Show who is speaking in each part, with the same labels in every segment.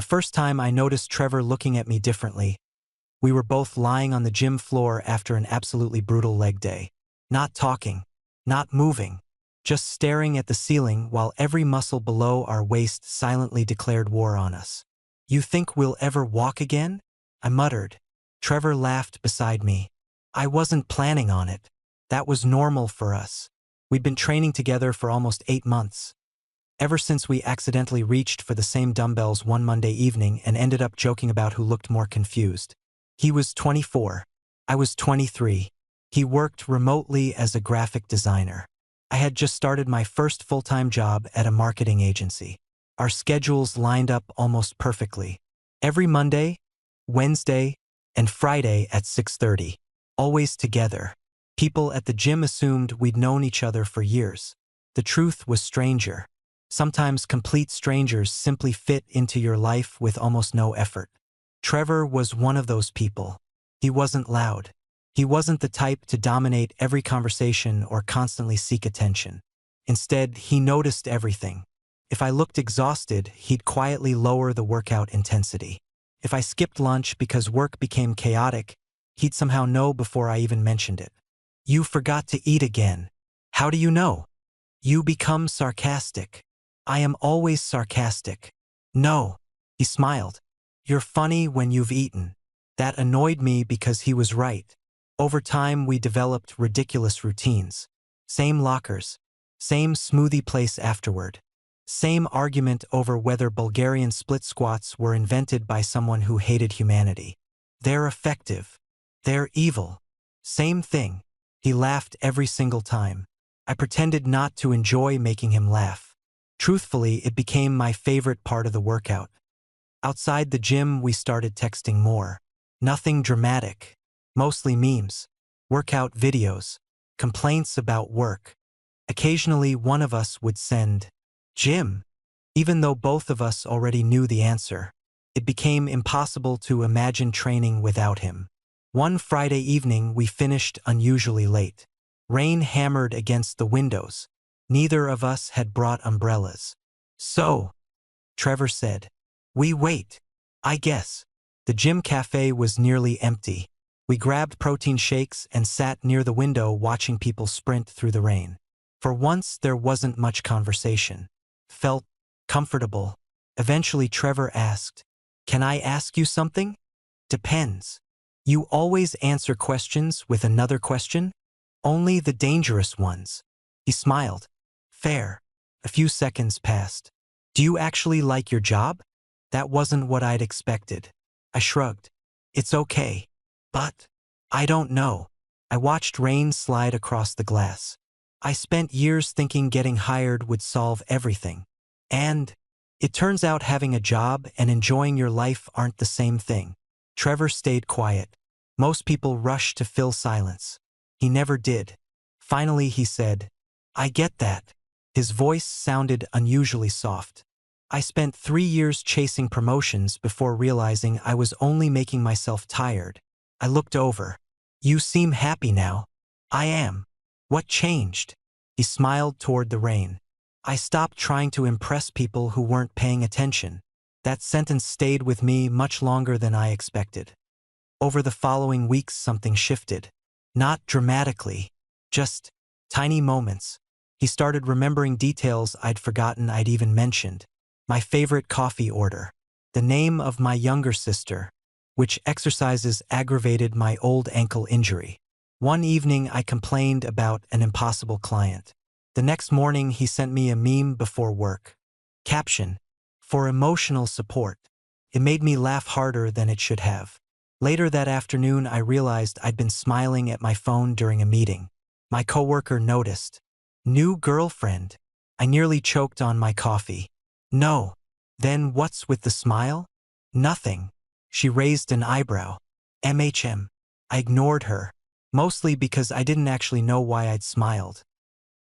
Speaker 1: The first time I noticed Trevor looking at me differently, we were both lying on the gym floor after an absolutely brutal leg day. Not talking, not moving, just staring at the ceiling while every muscle below our waist silently declared war on us. "You think we'll ever walk again?" I muttered. Trevor laughed beside me. "I wasn't planning on it. That was normal for us. We'd been training together for almost 8 months. Ever since we accidentally reached for the same dumbbells one Monday evening and ended up joking about who looked more confused. He was 24. I was 23. He worked remotely as a graphic designer. I had just started my first full-time job at a marketing agency. Our schedules lined up almost perfectly. Every Monday, Wednesday, and Friday at 6:30. Always together. People at the gym assumed we'd known each other for years. The truth was stranger. Sometimes complete strangers simply fit into your life with almost no effort. Trevor was one of those people. He wasn't loud. He wasn't the type to dominate every conversation or constantly seek attention. Instead, he noticed everything. If I looked exhausted, he'd quietly lower the workout intensity. If I skipped lunch because work became chaotic, he'd somehow know before I even mentioned it. "You forgot to eat again. How do you know?" "You become sarcastic." "I am always sarcastic." "No." He smiled. "You're funny when you've eaten." That annoyed me because he was right. Over time, we developed ridiculous routines. Same lockers. Same smoothie place afterward. Same argument over whether Bulgarian split squats were invented by someone who hated humanity. "They're effective. They're evil." Same thing. He laughed every single time. I pretended not to enjoy making him laugh. Truthfully, it became my favorite part of the workout. Outside the gym, we started texting more. Nothing dramatic. Mostly memes, workout videos, complaints about work. Occasionally, one of us would send, "Gym," even though both of us already knew the answer. It became impossible to imagine training without him. One Friday evening, we finished unusually late. Rain hammered against the windows. Neither of us had brought umbrellas. "So," Trevor said, "we wait, I guess." The gym cafe was nearly empty. We grabbed protein shakes and sat near the window watching people sprint through the rain. For once, there wasn't much conversation. Felt comfortable. Eventually, Trevor asked, "Can I ask you something?" "Depends." "You always answer questions with another question?" "Only the dangerous ones." He smiled. "Fair." A few seconds passed. "Do you actually like your job?" That wasn't what I'd expected. I shrugged. "It's okay. But I don't know." I watched rain slide across the glass. I spent years thinking getting hired would solve everything. And it turns out having a job and enjoying your life aren't the same thing. Trevor stayed quiet. Most people rush to fill silence. He never did. Finally, he said, "I get that." His voice sounded unusually soft. "I spent 3 years chasing promotions before realizing I was only making myself tired." I looked over. "You seem happy now." "I am." "What changed?" He smiled toward the rain. "I stopped trying to impress people who weren't paying attention." That sentence stayed with me much longer than I expected. Over the following weeks, something shifted. Not dramatically, just tiny moments. He started remembering details I'd forgotten I'd even mentioned. My favorite coffee order. The name of my younger sister. Which exercises aggravated my old ankle injury. One evening, I complained about an impossible client. The next morning, he sent me a meme before work. Caption: "For emotional support." It made me laugh harder than it should have. Later that afternoon, I realized I'd been smiling at my phone during a meeting. My coworker noticed. "New girlfriend." I nearly choked on my coffee. "No." "Then what's with the smile?" "Nothing." She raised an eyebrow. "MHM." I ignored her, mostly because I didn't actually know why I'd smiled.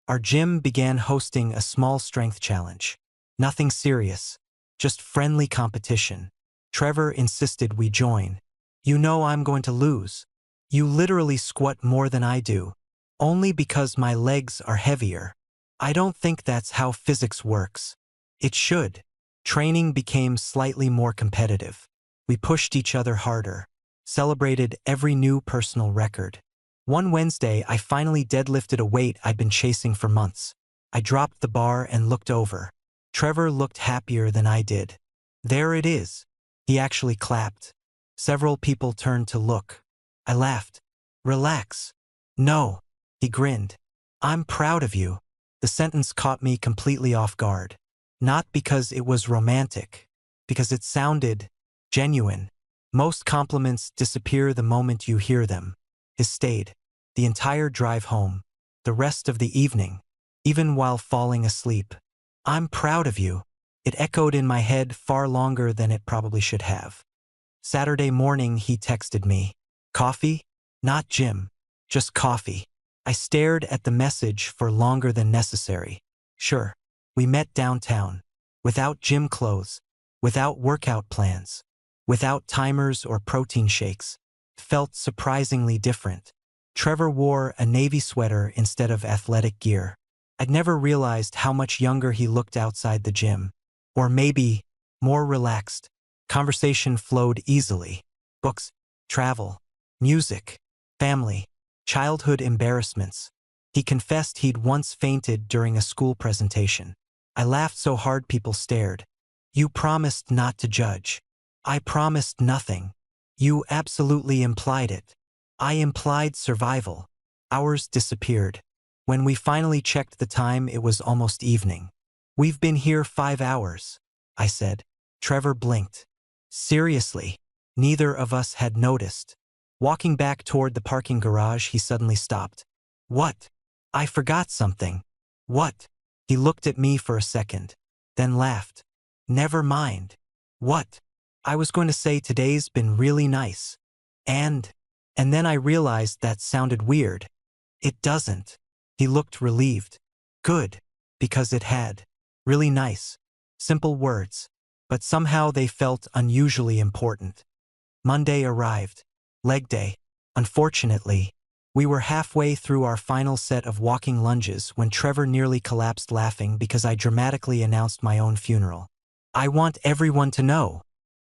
Speaker 1: Our gym began hosting a small strength challenge. Nothing serious, just friendly competition. Trevor insisted we join. "You know I'm going to lose. You literally squat more than I do." "Only because my legs are heavier." "I don't think that's how physics works." "It should." Training became slightly more competitive. We pushed each other harder, celebrated every new personal record. One Wednesday, I finally deadlifted a weight I'd been chasing for months. I dropped the bar and looked over. Trevor looked happier than I did. There it is. He actually clapped. Several people turned to look. I laughed. Relax. No. He grinned. I'm proud of you. The sentence caught me completely off guard. Not because it was romantic, because it sounded genuine. Most compliments disappear the moment you hear them. His stayed. The entire drive home. The rest of the evening. Even while falling asleep. I'm proud of you. It echoed in my head far longer than it probably should have. Saturday morning, he texted me. Coffee? Not gym. Just coffee. I stared at the message for longer than necessary. Sure. We met downtown. Without gym clothes. Without workout plans. Without timers or protein shakes. Felt surprisingly different. Trevor wore a navy sweater instead of athletic gear. I'd never realized how much younger he looked outside the gym. Or maybe, more relaxed. Conversation flowed easily. Books, travel, music, family, childhood embarrassments. He confessed he'd once fainted during a school presentation. I laughed so hard people stared. You promised not to judge. I promised nothing. You absolutely implied it. I implied survival. Hours disappeared. When we finally checked the time, it was almost evening. We've been here 5 hours, I said. Trevor blinked. Seriously, neither of us had noticed. Walking back toward the parking garage, he suddenly stopped. What? I forgot something. What? He looked at me for a second, then laughed. Never mind. What? I was going to say today's been really nice. And then I realized that sounded weird. It doesn't. He looked relieved. Good, because it had. Really nice. Simple words. But somehow they felt unusually important. Monday arrived. Leg day. Unfortunately, we were halfway through our final set of walking lunges when Trevor nearly collapsed laughing because I dramatically announced my own funeral. I want everyone to know.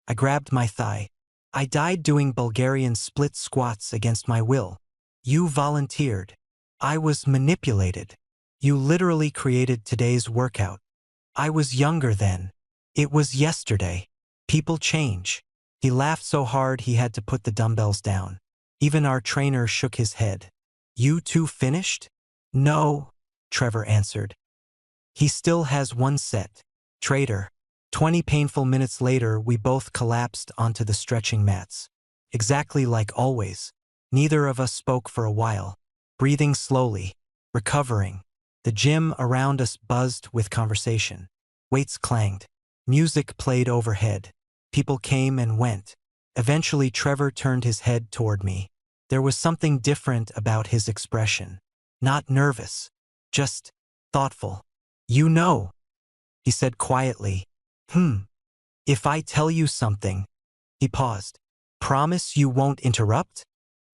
Speaker 1: I grabbed my thigh. I died doing Bulgarian split squats against my will. You volunteered. I was manipulated. You literally created today's workout. I was younger then. It was yesterday. People change. He laughed so hard he had to put the dumbbells down. Even our trainer shook his head. You two finished? No, Trevor answered. He still has one set. Traitor. 20 painful minutes later, we both collapsed onto the stretching mats. Exactly like always. Neither of us spoke for a while. Breathing slowly. Recovering. The gym around us buzzed with conversation. Weights clanged. Music played overhead. People came and went. Eventually, Trevor turned his head toward me. There was something different about his expression. Not nervous. Just thoughtful. You know, he said quietly. If I tell you something. He paused. Promise you won't interrupt?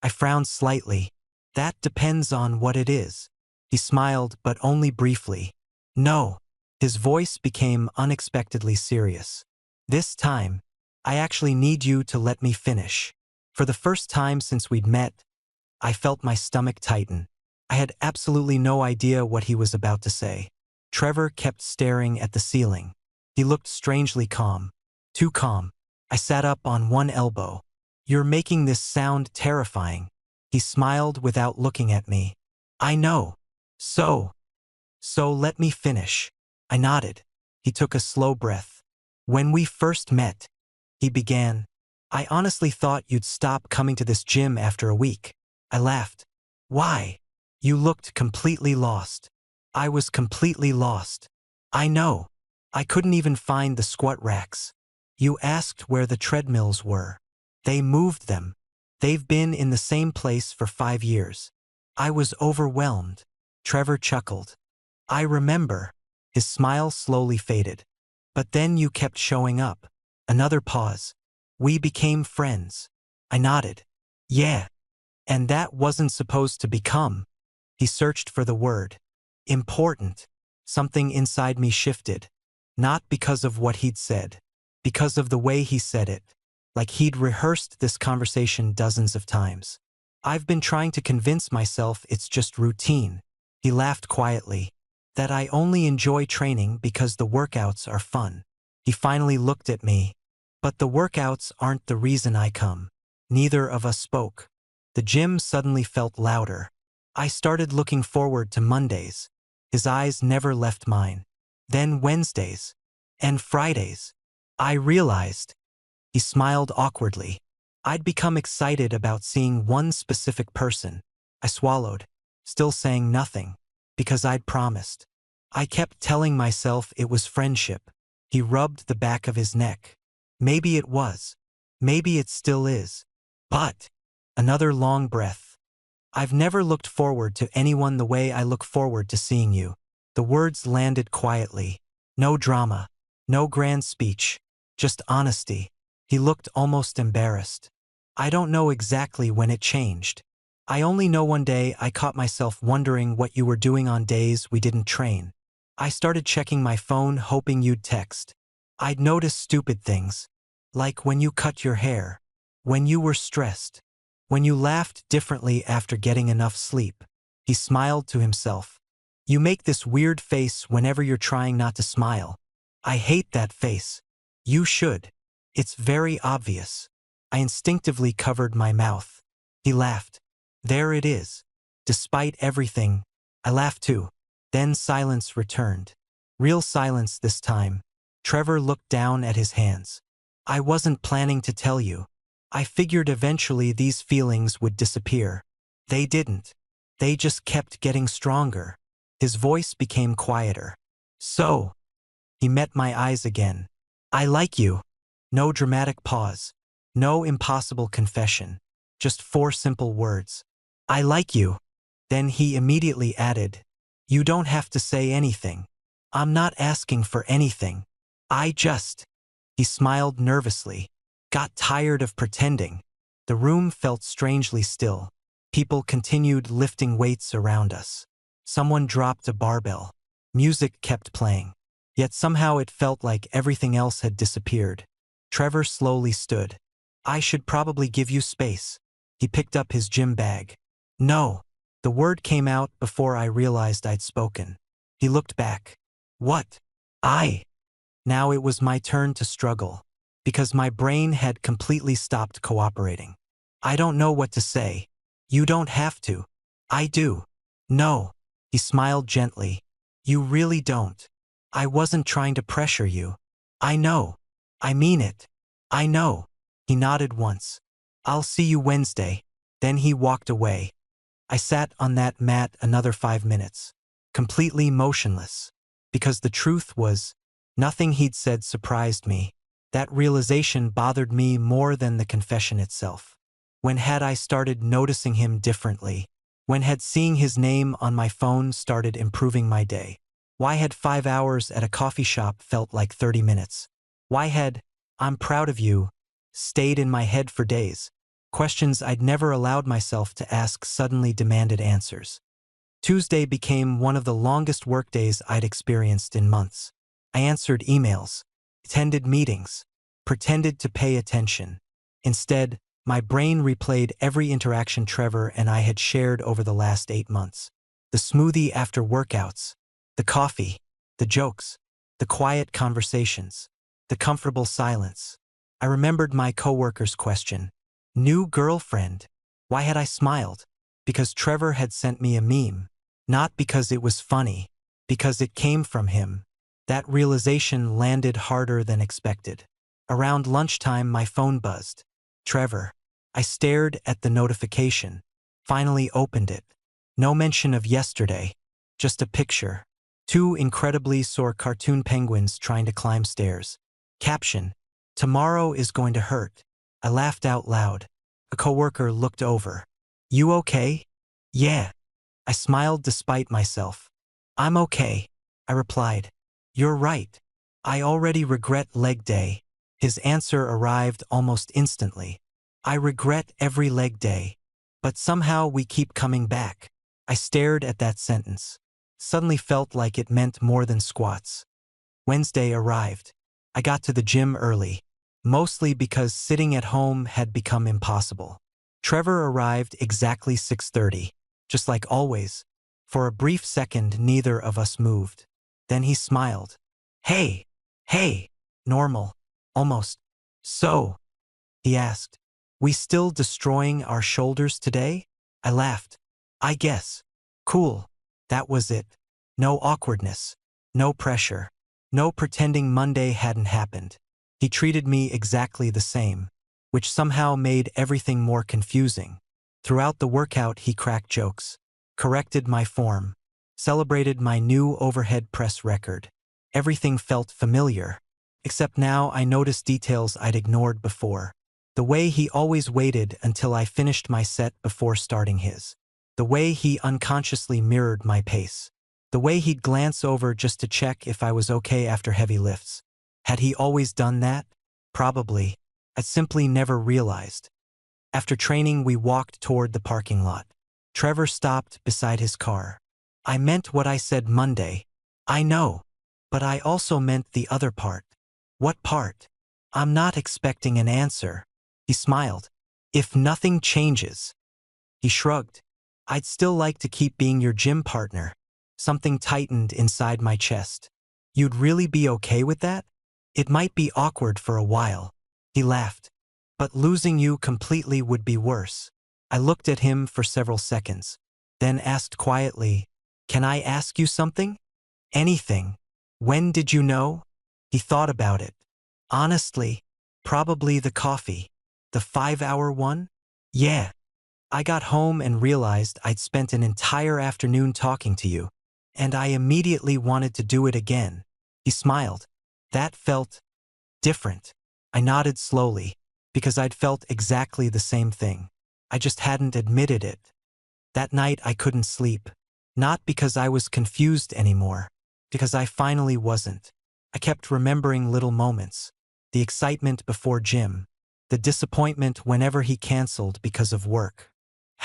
Speaker 1: I frowned slightly. That depends on what it is. He smiled, but only briefly. No. His voice became unexpectedly serious. This time, I actually need you to let me finish. For the first time since we'd met, I felt my stomach tighten. I had absolutely no idea what he was about to say. Trevor kept staring at the ceiling. He looked strangely calm. Too calm. I sat up on one elbow. You're making this sound terrifying. He smiled without looking at me. I know. So let me finish. I nodded. He took a slow breath. When we first met, he began, I honestly thought you'd stop coming to this gym after a week. I laughed. Why? You looked completely lost. I was completely lost. I know. I couldn't even find the squat racks. You asked where the treadmills were. They moved them. They've been in the same place for 5 years. I was overwhelmed. Trevor chuckled. I remember. His smile slowly faded. But then you kept showing up. Another pause. We became friends. I nodded. Yeah. And that wasn't supposed to become. He searched for the word. Important. Something inside me shifted. Not because of what he'd said, because of the way he said it, like he'd rehearsed this conversation dozens of times. I've been trying to convince myself it's just routine. He laughed quietly. That I only enjoy training because the workouts are fun. He finally looked at me. But the workouts aren't the reason I come. Neither of us spoke. The gym suddenly felt louder. I started looking forward to Mondays. His eyes never left mine. Then Wednesdays. And Fridays. I realized. He smiled awkwardly. I'd become excited about seeing one specific person. I swallowed, still saying nothing, because I'd promised. I kept telling myself it was friendship. He rubbed the back of his neck. Maybe it was. Maybe it still is. But, another long breath. I've never looked forward to anyone the way I look forward to seeing you. The words landed quietly. No drama. No grand speech. Just honesty. He looked almost embarrassed. I don't know exactly when it changed. I only know one day I caught myself wondering what you were doing on days we didn't train. I started checking my phone hoping you'd text. I'd notice stupid things. Like when you cut your hair. When you were stressed. When you laughed differently after getting enough sleep. He smiled to himself. You make this weird face whenever you're trying not to smile. I hate that face. You should. It's very obvious. I instinctively covered my mouth. He laughed. There it is. Despite everything, I laughed too. Then silence returned. Real silence this time. Trevor looked down at his hands. I wasn't planning to tell you. I figured eventually these feelings would disappear. They didn't. They just kept getting stronger. His voice became quieter. So, he met my eyes again. I like you. No dramatic pause. No impossible confession. Just 4 simple words. I like you. Then he immediately added, you don't have to say anything. I'm not asking for anything. I just. He smiled nervously. Got tired of pretending. The room felt strangely still. People continued lifting weights around us. Someone dropped a barbell. Music kept playing. Yet somehow it felt like everything else had disappeared. Trevor slowly stood. I should probably give you space. He picked up his gym bag. No. The word came out before I realized I'd spoken. He looked back. What? Now it was my turn to struggle. Because my brain had completely stopped cooperating. I don't know what to say. You don't have to. I do. No. He smiled gently. You really don't. I wasn't trying to pressure you. I know. I mean it. I know. He nodded once. I'll see you Wednesday. Then he walked away. I sat on that mat another 5 minutes, completely motionless. Because the truth was, nothing he'd said surprised me. That realization bothered me more than the confession itself. When had I started noticing him differently? When had seeing his name on my phone started improving my day? Why had 5 hours at a coffee shop felt like 30 minutes? Why had, I'm proud of you, stayed in my head for days? Questions I'd never allowed myself to ask suddenly demanded answers. Tuesday became one of the longest workdays I'd experienced in months. I answered emails, attended meetings, pretended to pay attention. Instead, my brain replayed every interaction Trevor and I had shared over the last 8 months. The smoothie after workouts, the coffee, the jokes, the quiet conversations, the comfortable silence. I remembered my coworker's question. New girlfriend. Why had I smiled? Because Trevor had sent me a meme. Not because it was funny. Because it came from him. That realization landed harder than expected. Around lunchtime, my phone buzzed. Trevor. I stared at the notification. Finally opened it. No mention of yesterday. Just a picture. 2 incredibly sore cartoon penguins trying to climb stairs. Caption. Tomorrow is going to hurt. I laughed out loud. A coworker looked over. You okay? Yeah. I smiled despite myself. I'm okay. I replied. You're right. I already regret leg day. His answer arrived almost instantly. I regret every leg day. But somehow we keep coming back. I stared at that sentence. Suddenly felt like it meant more than squats. Wednesday arrived. I got to the gym early, mostly because sitting at home had become impossible. Trevor arrived exactly 6:30, just like always. For a brief second, neither of us moved. Then he smiled. Hey, hey, normal, almost. So, he asked, we still destroying our shoulders today? I laughed. I guess. Cool. That was it. No awkwardness. No pressure. No pretending Monday hadn't happened. He treated me exactly the same, which somehow made everything more confusing. Throughout the workout, he cracked jokes, corrected my form, celebrated my new overhead press record. Everything felt familiar, except now I noticed details I'd ignored before. The way he always waited until I finished my set before starting his. The way he unconsciously mirrored my pace. The way he'd glance over just to check if I was okay after heavy lifts. Had he always done that? Probably. I simply never realized. After training, we walked toward the parking lot. Trevor stopped beside his car. I meant what I said Monday. I know. But I also meant the other part. What part? I'm not expecting an answer. He smiled. If nothing changes. He shrugged. I'd still like to keep being your gym partner. Something tightened inside my chest. You'd really be okay with that? It might be awkward for a while. He laughed. But losing you completely would be worse. I looked at him for several seconds, then asked quietly, can I ask you something? Anything. When did you know? He thought about it. Honestly, probably the coffee. The 5-hour one? Yeah. I got home and realized I'd spent an entire afternoon talking to you, and I immediately wanted to do it again. He smiled. That felt different. I nodded slowly, because I'd felt exactly the same thing. I just hadn't admitted it. That night I couldn't sleep. Not because I was confused anymore, because I finally wasn't. I kept remembering little moments. The excitement before gym. The disappointment whenever he canceled because of work.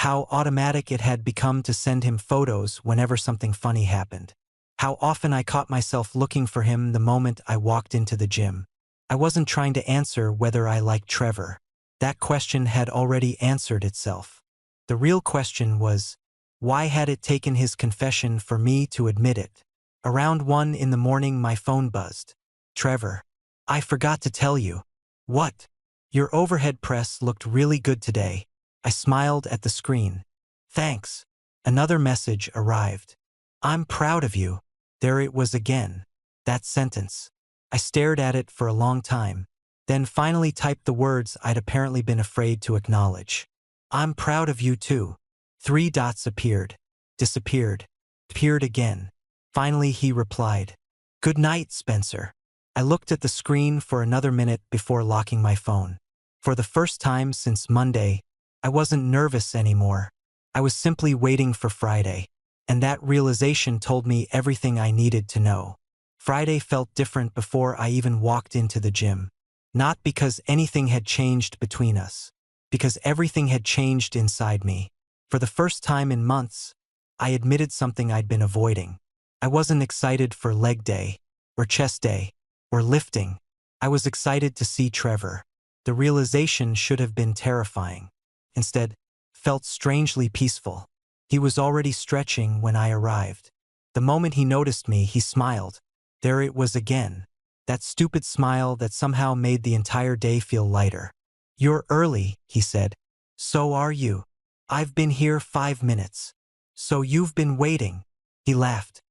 Speaker 1: How automatic it had become to send him photos whenever something funny happened. How often I caught myself looking for him the moment I walked into the gym. I wasn't trying to answer whether I liked Trevor. That question had already answered itself. The real question was, why had it taken his confession for me to admit it? Around 1 in the morning my phone buzzed. Trevor. I forgot to tell you. What? Your overhead press looked really good today. I smiled at the screen. Thanks. Another message arrived. I'm proud of you. There it was again. That sentence. I stared at it for a long time, then finally typed the words I'd apparently been afraid to acknowledge. I'm proud of you too. 3 dots appeared, disappeared, appeared again. Finally he replied. Good night, Spencer. I looked at the screen for another minute before locking my phone. For the first time since Monday, I wasn't nervous anymore. I was simply waiting for Friday, and that realization told me everything I needed to know. Friday felt different before I even walked into the gym. Not because anything had changed between us, because everything had changed inside me. For the first time in months, I admitted something I'd been avoiding. I wasn't excited for leg day, or chest day, or lifting. I was excited to see Trevor. The realization should have been terrifying. Instead, felt strangely peaceful. He was already stretching when I arrived. The moment he noticed me, he smiled. There it was again. That stupid smile that somehow made the entire day feel lighter. You're early, he said. So are you. I've been here 5 minutes. So you've been waiting. He laughed.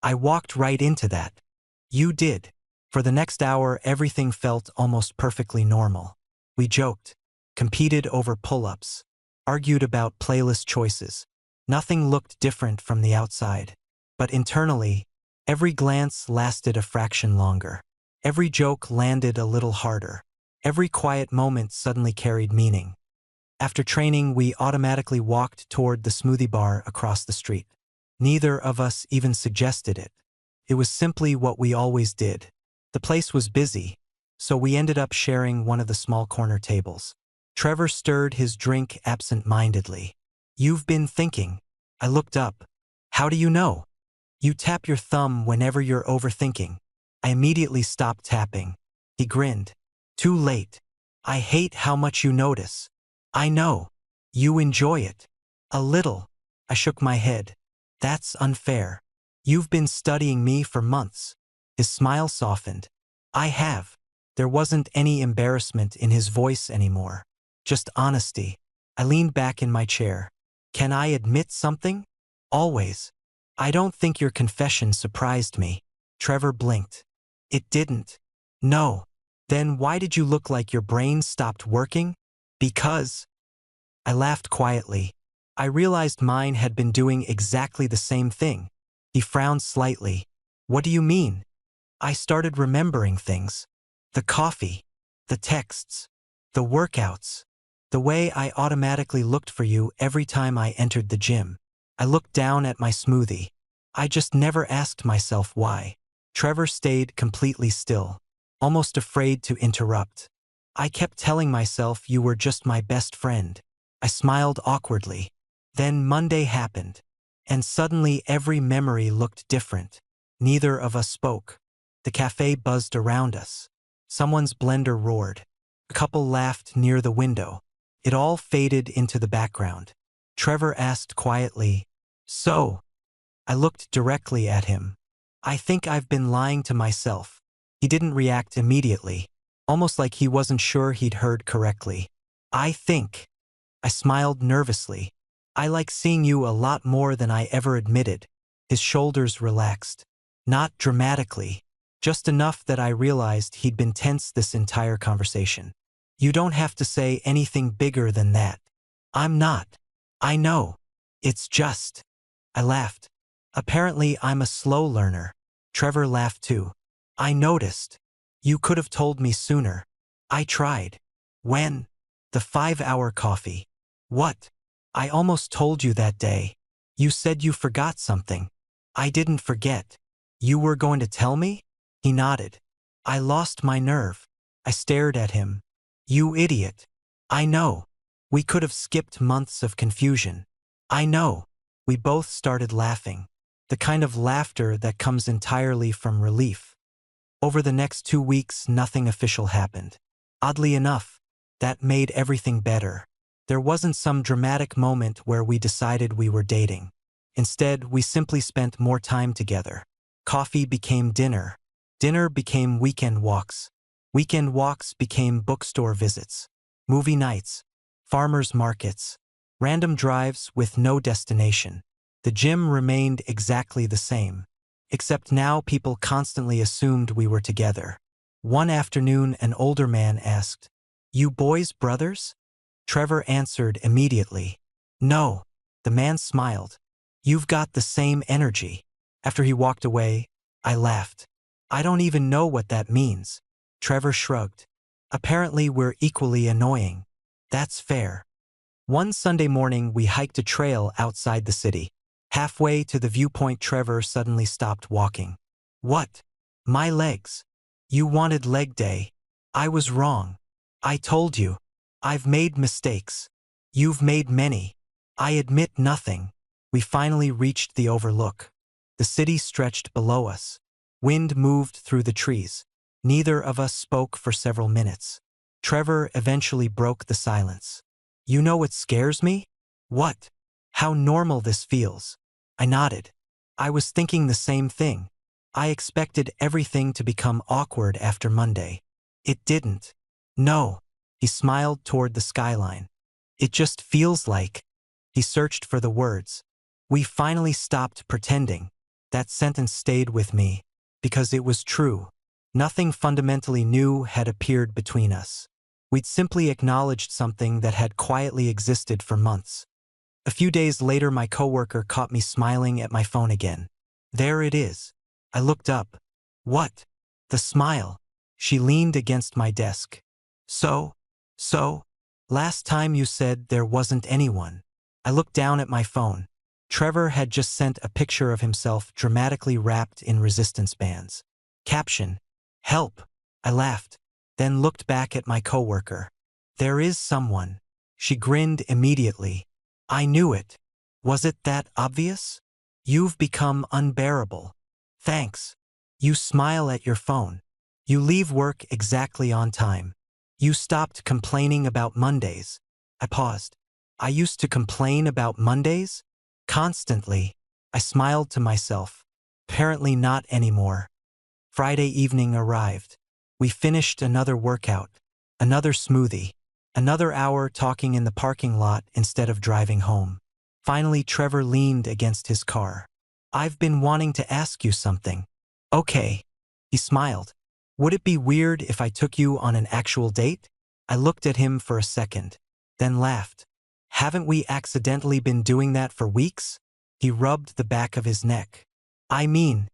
Speaker 1: I walked right into that. You did. For the next hour, everything felt almost perfectly normal. We joked, competed over pull-ups, argued about playlist choices. Nothing looked different from the outside. But internally, every glance lasted a fraction longer. Every joke landed a little harder. Every quiet moment suddenly carried meaning. After training, we automatically walked toward the smoothie bar across the street. Neither of us even suggested it. It was simply what we always did. The place was busy, so we ended up sharing one of the small corner tables. Trevor stirred his drink absent-mindedly. You've been thinking. I looked up. How do you know? You tap your thumb whenever you're overthinking. I immediately stopped tapping. He grinned. Too late. I hate how much you notice. I know. You enjoy it. A little. I shook my head. That's unfair. You've been studying me for months. His smile softened. I have. There wasn't any embarrassment in his voice anymore. Just honesty. I leaned back in my chair. Can I admit something? Always. I don't think your confession surprised me. Trevor blinked. It didn't. No. Then why did you look like your brain stopped working? Because. I laughed quietly. I realized mine had been doing exactly the same thing. He frowned slightly. What do you mean? I started remembering things. The coffee. The texts. The workouts. The way I automatically looked for you every time I entered the gym. I looked down at my smoothie. I just never asked myself why. Trevor stayed completely still, almost afraid to interrupt. I kept telling myself you were just my best friend. I smiled awkwardly. Then Monday happened. And suddenly every memory looked different. Neither of us spoke. The cafe buzzed around us. Someone's blender roared. A couple laughed near the window. It all faded into the background. Trevor asked quietly, "So?" I looked directly at him. I think I've been lying to myself. He didn't react immediately, almost like he wasn't sure he'd heard correctly. I think. I smiled nervously. I like seeing you a lot more than I ever admitted. His shoulders relaxed. Not dramatically, just enough that I realized he'd been tense this entire conversation. You don't have to say anything bigger than that. I'm not. I know. It's just. I laughed. Apparently I'm a slow learner. Trevor laughed too. I noticed. You could have told me sooner. I tried. When? The 5-hour coffee. What? I almost told you that day. You said you forgot something. I didn't forget. You were going to tell me? He nodded. I lost my nerve. I stared at him. You idiot. I know. We could have skipped months of confusion. I know. We both started laughing. The kind of laughter that comes entirely from relief. Over the next 2 weeks, nothing official happened. Oddly enough, that made everything better. There wasn't some dramatic moment where we decided we were dating. Instead, we simply spent more time together. Coffee became dinner. Dinner became weekend walks. Weekend walks became bookstore visits. Movie nights. Farmers markets. Random drives with no destination. The gym remained exactly the same. Except now people constantly assumed we were together. One afternoon, an older man asked, "You boys brothers?" Trevor answered immediately, "No." The man smiled. "You've got the same energy." After he walked away, I laughed. I don't even know what that means. Trevor shrugged. Apparently we're equally annoying. That's fair. One Sunday morning, we hiked a trail outside the city. Halfway to the viewpoint, Trevor suddenly stopped walking. What? My legs. You wanted leg day. I was wrong. I told you. I've made mistakes. You've made many. I admit nothing. We finally reached the overlook. The city stretched below us. Wind moved through the trees. Neither of us spoke for several minutes. Trevor eventually broke the silence. You know what scares me? What? How normal this feels. I nodded. I was thinking the same thing. I expected everything to become awkward after Monday. It didn't. No. He smiled toward the skyline. It just feels like. He searched for the words. We finally stopped pretending. That sentence stayed with me, because it was true. Nothing fundamentally new had appeared between us. We'd simply acknowledged something that had quietly existed for months. A few days later, my coworker caught me smiling at my phone again. There it is. I looked up. What? The smile. She leaned against my desk. So? Last time you said there wasn't anyone. I looked down at my phone. Trevor had just sent a picture of himself dramatically wrapped in resistance bands. Caption: Help. I laughed, then looked back at my coworker. There is someone. She grinned immediately. I knew it. Was it that obvious? You've become unbearable. Thanks. You smile at your phone. You leave work exactly on time. You stopped complaining about Mondays. I paused. I used to complain about Mondays? Constantly. I smiled to myself. Apparently not anymore. Friday evening arrived. We finished another workout, another smoothie, another hour talking in the parking lot instead of driving home. Finally, Trevor leaned against his car. I've been wanting to ask you something. Okay. He smiled. Would it be weird if I took you on an actual date? I looked at him for a second, then laughed. Haven't we accidentally been doing that for weeks? He rubbed the back of his neck. I mean,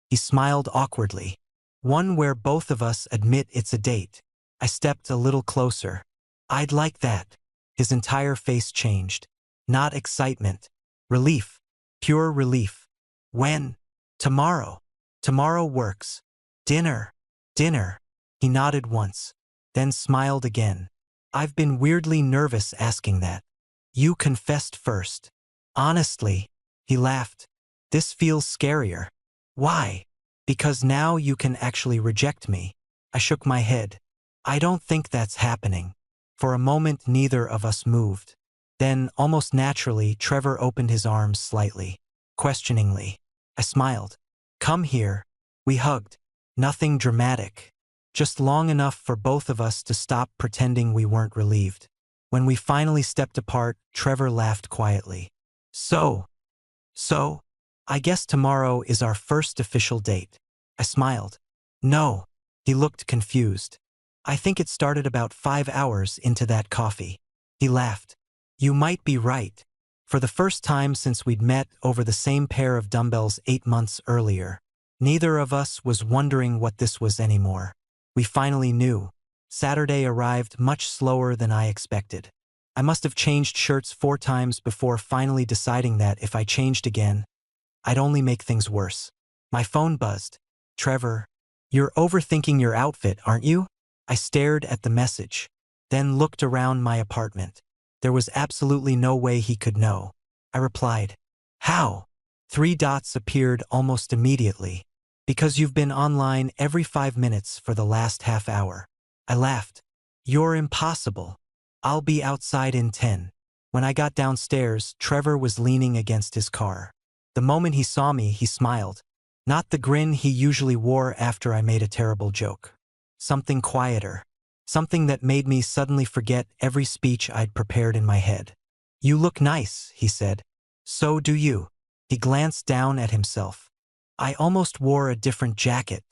Speaker 1: he smiled awkwardly. One where both of us admit it's a date. I stepped a little closer. I'd like that. His entire face changed. Not excitement. Relief. Pure relief. When? Tomorrow. Tomorrow works. Dinner. Dinner. He nodded once, then smiled again. I've been weirdly nervous asking that. You confessed first. Honestly. He laughed. This feels scarier. Why? Because now you can actually reject me. I shook my head. I don't think that's happening. For a moment, neither of us moved. Then, almost naturally, Trevor opened his arms slightly, questioningly. I smiled. Come here. We hugged. Nothing dramatic. Just long enough for both of us to stop pretending we weren't relieved. When we finally stepped apart, Trevor laughed quietly. So, I guess tomorrow is our first official date. I smiled. No. He looked confused. I think it started about 5 hours into that coffee. He laughed. You might be right. For the first time since we'd met over the same pair of dumbbells 8 months earlier, neither of us was wondering what this was anymore. We finally knew. Saturday arrived much slower than I expected. I must have changed shirts 4 times before finally deciding that if I changed again, I'd only make things worse. My phone buzzed. Trevor, you're overthinking your outfit, aren't you? I stared at the message, then looked around my apartment. There was absolutely no way he could know. I replied, How? 3 dots appeared almost immediately. Because you've been online every 5 minutes for the last half hour. I laughed. You're impossible. I'll be outside in 10. When I got downstairs, Trevor was leaning against his car. The moment he saw me, he smiled. Not the grin he usually wore after I made a terrible joke. Something quieter. Something that made me suddenly forget every speech I'd prepared in my head. You look nice, he said. So do you. He glanced down at himself. I almost wore a different jacket.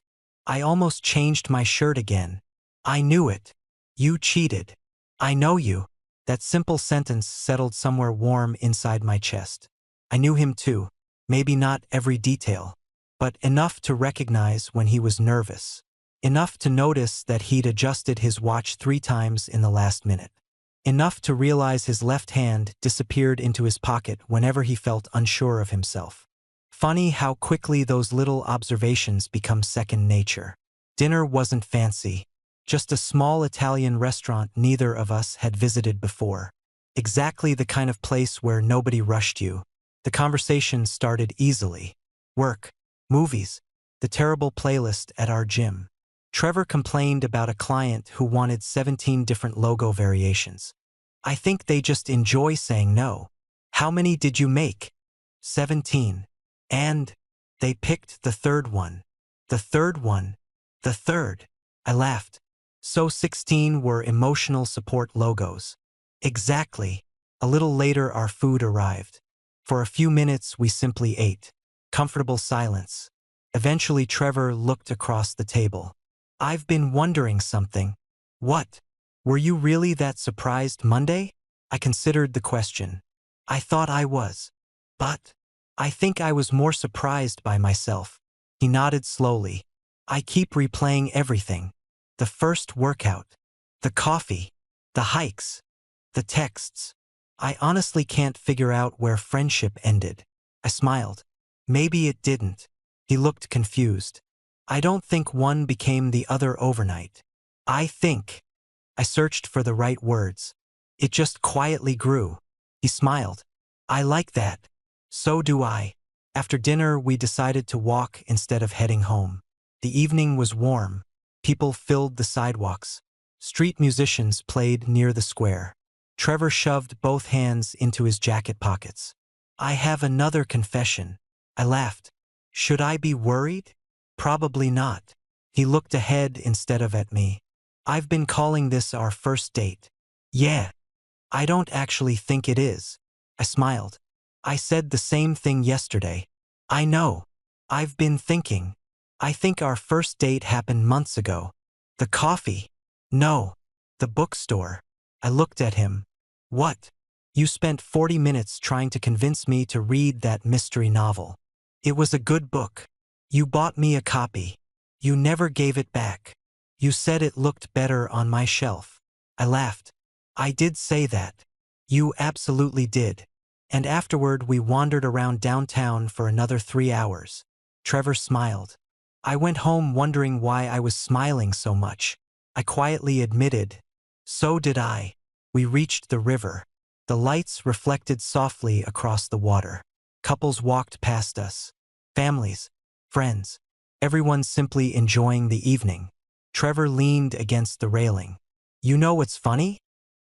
Speaker 1: I almost changed my shirt again. I knew it. You cheated. I know you. That simple sentence settled somewhere warm inside my chest. I knew him too. Maybe not every detail, but enough to recognize when he was nervous. Enough to notice that he'd adjusted his watch 3 times in the last minute. Enough to realize his left hand disappeared into his pocket whenever he felt unsure of himself. Funny how quickly those little observations become second nature. Dinner wasn't fancy. Just a small Italian restaurant neither of us had visited before. Exactly the kind of place where nobody rushed you. The conversation started easily. Work, movies, the terrible playlist at our gym. Trevor complained about a client who wanted 17 different logo variations. I think they just enjoy saying no. How many did you make? 17. And they picked the third one. The third one. The third. I laughed. So 16 were emotional support logos. Exactly. A little later our food arrived. For a few minutes we simply ate. Comfortable silence. Eventually Trevor looked across the table. I've been wondering something. What? Were you really that surprised Monday? I considered the question. I thought I was. But I think I was more surprised by myself. He nodded slowly. I keep replaying everything. The first workout. The coffee. The hikes. The texts. I honestly can't figure out where friendship ended. I smiled. Maybe it didn't. He looked confused. I don't think one became the other overnight. I think. I searched for the right words. It just quietly grew. He smiled. I like that. So do I. After dinner, we decided to walk instead of heading home. The evening was warm. People filled the sidewalks. Street musicians played near the square. Trevor shoved both hands into his jacket pockets. I have another confession. I laughed. Should I be worried? Probably not. He looked ahead instead of at me. I've been calling this our first date. Yeah. I don't actually think it is. I smiled. I said the same thing yesterday. I know. I've been thinking. I think our first date happened months ago. The coffee. No. The bookstore. I looked at him. What? You spent 40 minutes trying to convince me to read that mystery novel. It was a good book. You bought me a copy. You never gave it back. You said it looked better on my shelf. I laughed. I did say that. You absolutely did. And afterward we wandered around downtown for another 3 hours. Trevor smiled. I went home wondering why I was smiling so much. I quietly admitted. So did I. We reached the river. The lights reflected softly across the water. Couples walked past us. Families. Friends. Everyone simply enjoying the evening. Trevor leaned against the railing. You know what's funny?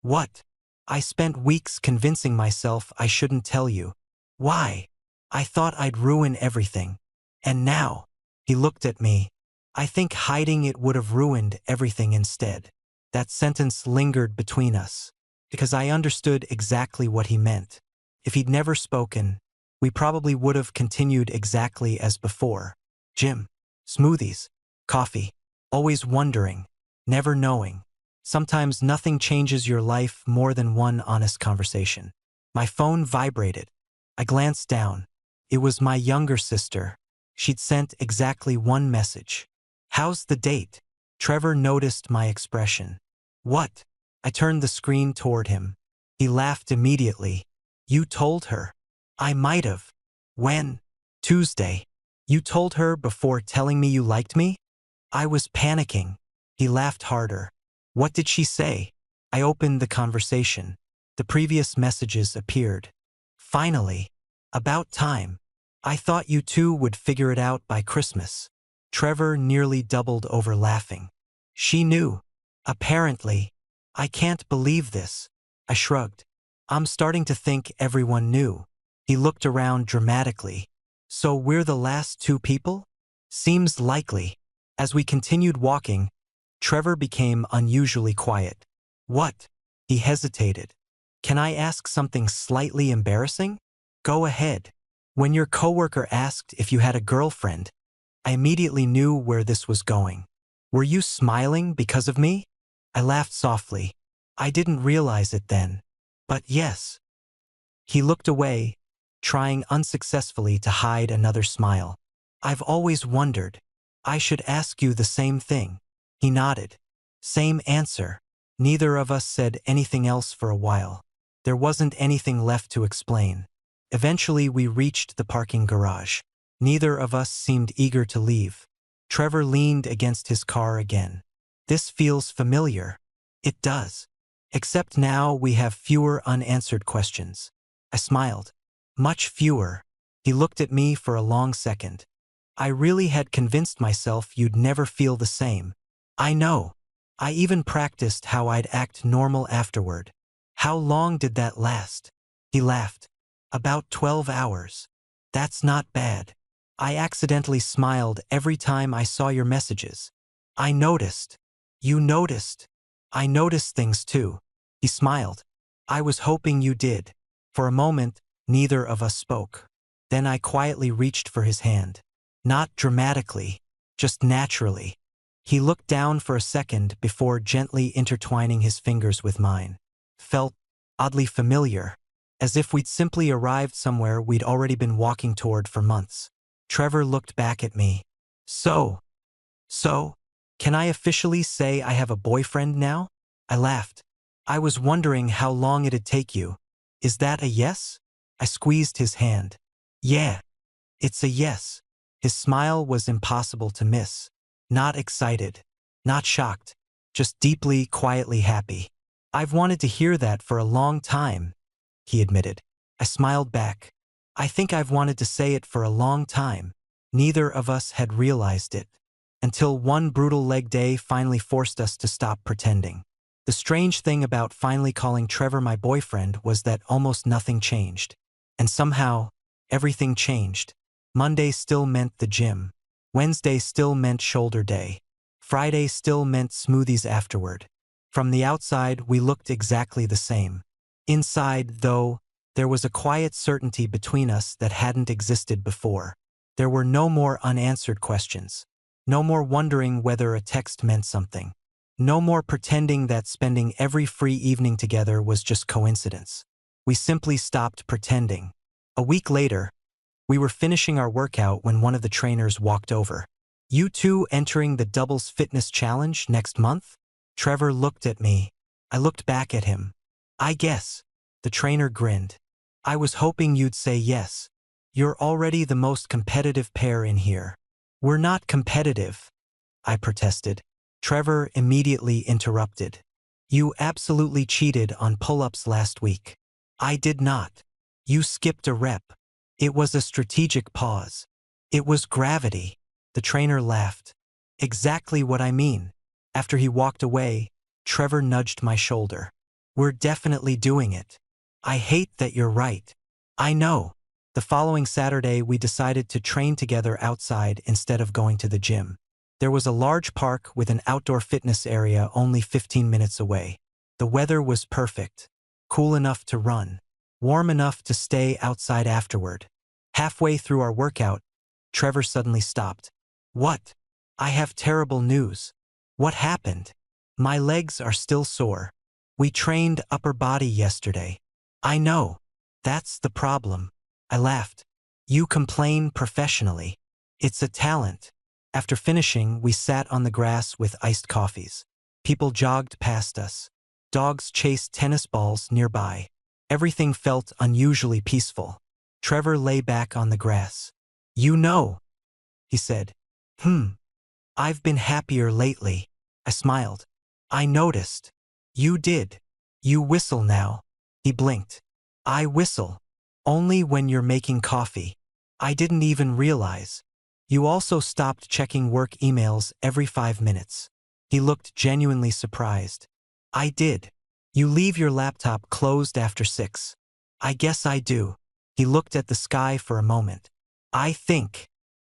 Speaker 1: What? I spent weeks convincing myself I shouldn't tell you. Why? I thought I'd ruin everything. And now, he looked at me. I think hiding it would have ruined everything instead. That sentence lingered between us, because I understood exactly what he meant. If he'd never spoken, we probably would have continued exactly as before. Gym, smoothies, coffee, always wondering, never knowing. Sometimes nothing changes your life more than one honest conversation. My phone vibrated. I glanced down. It was my younger sister. She'd sent exactly one message. How's the date? Trevor noticed my expression. What? I turned the screen toward him. He laughed immediately. You told her. I might have. When? Tuesday. You told her before telling me you liked me? I was panicking. He laughed harder. What did she say? I opened the conversation. The previous messages appeared. Finally. About time. I thought you two would figure it out by Christmas. Trevor nearly doubled over laughing. She knew. Apparently. I can't believe this. I shrugged. I'm starting to think everyone knew. He looked around dramatically. So we're the last two people? Seems likely. As we continued walking, Trevor became unusually quiet. What? He hesitated. Can I ask something slightly embarrassing? Go ahead. When your coworker asked if you had a girlfriend, I immediately knew where this was going. Were you smiling because of me? I laughed softly. I didn't realize it then. But yes. He looked away, trying unsuccessfully to hide another smile. I've always wondered. I should ask you the same thing. He nodded. Same answer. Neither of us said anything else for a while. There wasn't anything left to explain. Eventually we reached the parking garage. Neither of us seemed eager to leave. Trevor leaned against his car again. This feels familiar. It does. Except now we have fewer unanswered questions. I smiled. Much fewer. He looked at me for a long second. I really had convinced myself you'd never feel the same. I know. I even practiced how I'd act normal afterward. How long did that last? He laughed. About 12 hours. That's not bad. I accidentally smiled every time I saw your messages. I noticed. You noticed. I noticed things too. He smiled. I was hoping you did. For a moment, neither of us spoke. Then I quietly reached for his hand. Not dramatically, just naturally. He looked down for a second before gently intertwining his fingers with mine. Felt oddly familiar, as if we'd simply arrived somewhere we'd already been walking toward for months. Trevor looked back at me. So, can I officially say I have a boyfriend now? I laughed. I was wondering how long it'd take you. Is that a yes? I squeezed his hand. Yeah, it's a yes. His smile was impossible to miss. Not excited, not shocked, just deeply, quietly happy. I've wanted to hear that for a long time, he admitted. I smiled back. I think I've wanted to say it for a long time. Neither of us had realized it. until one brutal leg day finally forced us to stop pretending. The strange thing about finally calling Trevor my boyfriend was that almost nothing changed. And somehow, everything changed. Monday still meant the gym. Wednesday still meant shoulder day. Friday still meant smoothies afterward. From the outside, we looked exactly the same. Inside, though, there was a quiet certainty between us that hadn't existed before. There were no more unanswered questions. No more wondering whether a text meant something. No more pretending that spending every free evening together was just coincidence. We simply stopped pretending. A week later, we were finishing our workout when one of the trainers walked over. "You two entering the doubles fitness challenge next month?" Trevor looked at me. I looked back at him. "I guess." The trainer grinned. "I was hoping you'd say yes. You're already the most competitive pair in here." "We're not competitive," I protested. Trevor immediately interrupted. "You absolutely cheated on pull-ups last week." "I did not." "You skipped a rep." "It was a strategic pause." "It was gravity." The trainer laughed. "Exactly what I mean." After he walked away, Trevor nudged my shoulder. "We're definitely doing it." "I hate that you're right." "I know." The following Saturday, we decided to train together outside instead of going to the gym. There was a large park with an outdoor fitness area only 15 minutes away. The weather was perfect. Cool enough to run. Warm enough to stay outside afterward. Halfway through our workout, Trevor suddenly stopped. "What?" "I have terrible news." "What happened?" "My legs are still sore. We trained upper body yesterday." "I know. That's the problem." I laughed. "You complain professionally. It's a talent." After finishing, we sat on the grass with iced coffees. People jogged past us. Dogs chased tennis balls nearby. Everything felt unusually peaceful. Trevor lay back on the grass. "You know," he said. I've been happier lately." I smiled. "I noticed." "You did. You whistle now." He blinked. "I whistle. Only when you're making coffee." "I didn't even realize." "You also stopped checking work emails every 5 minutes." He looked genuinely surprised. "I did." "You leave your laptop closed after 6. "I guess I do." He looked at the sky for a moment. "I think."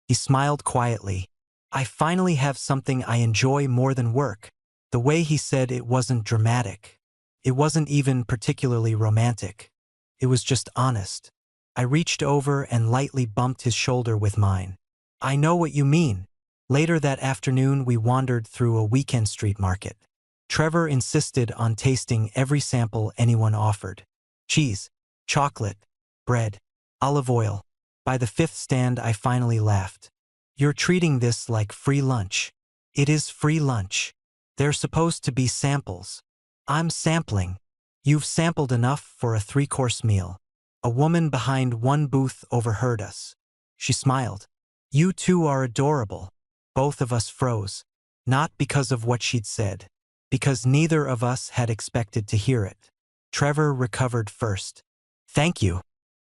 Speaker 1: He smiled quietly. "I finally have something I enjoy more than work." The way he said it wasn't dramatic. It wasn't even particularly romantic. It was just honest. I reached over and lightly bumped his shoulder with mine. "I know what you mean." Later that afternoon, we wandered through a weekend street market. Trevor insisted on tasting every sample anyone offered. Cheese, chocolate, bread, olive oil. By the 5th stand, I finally laughed. "You're treating this like free lunch." "It is free lunch. They're supposed to be samples." "I'm sampling." "You've sampled enough for a 3-course meal." A woman behind one booth overheard us. She smiled. "You two are adorable." Both of us froze. Not because of what she'd said. Because neither of us had expected to hear it. Trevor recovered first. "Thank you."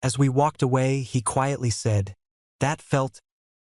Speaker 1: As we walked away, he quietly said, "That felt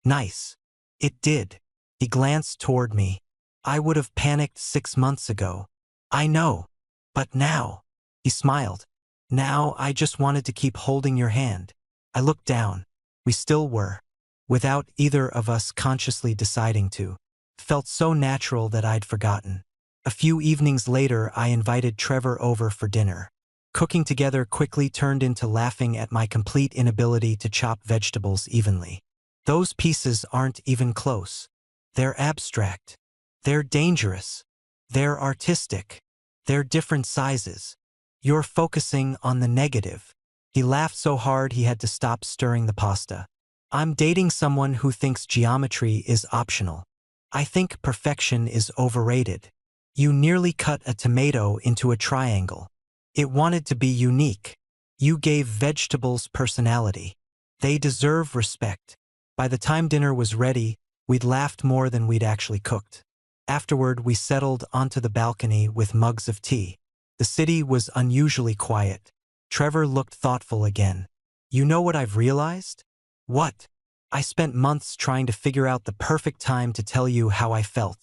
Speaker 1: nice." It did. He glanced toward me. "I would have panicked 6 months ago." "I know. But now." He smiled. "Now I just wanted to keep holding your hand." I looked down. We still were. Without either of us consciously deciding to. Felt so natural that I'd forgotten. A few evenings later, I invited Trevor over for dinner. Cooking together quickly turned into laughing at my complete inability to chop vegetables evenly. "Those pieces aren't even close. They're abstract. They're dangerous. They're artistic. They're different sizes. You're focusing on the negative." He laughed so hard he had to stop stirring the pasta. "I'm dating someone who thinks geometry is optional. I think perfection is overrated." "You nearly cut a tomato into a triangle." "It wanted to be unique." "You gave vegetables personality." "They deserve respect." By the time dinner was ready, we'd laughed more than we'd actually cooked. Afterward, we settled onto the balcony with mugs of tea. The city was unusually quiet. Trevor looked thoughtful again. "You know what I've realized?" "What?" I spent months trying to figure out the perfect time to tell you how I felt.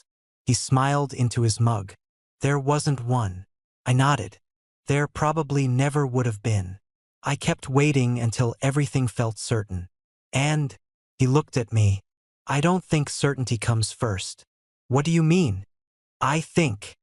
Speaker 1: He smiled into his mug. There wasn't one. I nodded. There probably never would have been. I kept waiting until everything felt certain. And, he looked at me. I don't think certainty comes first. What do you mean? I think.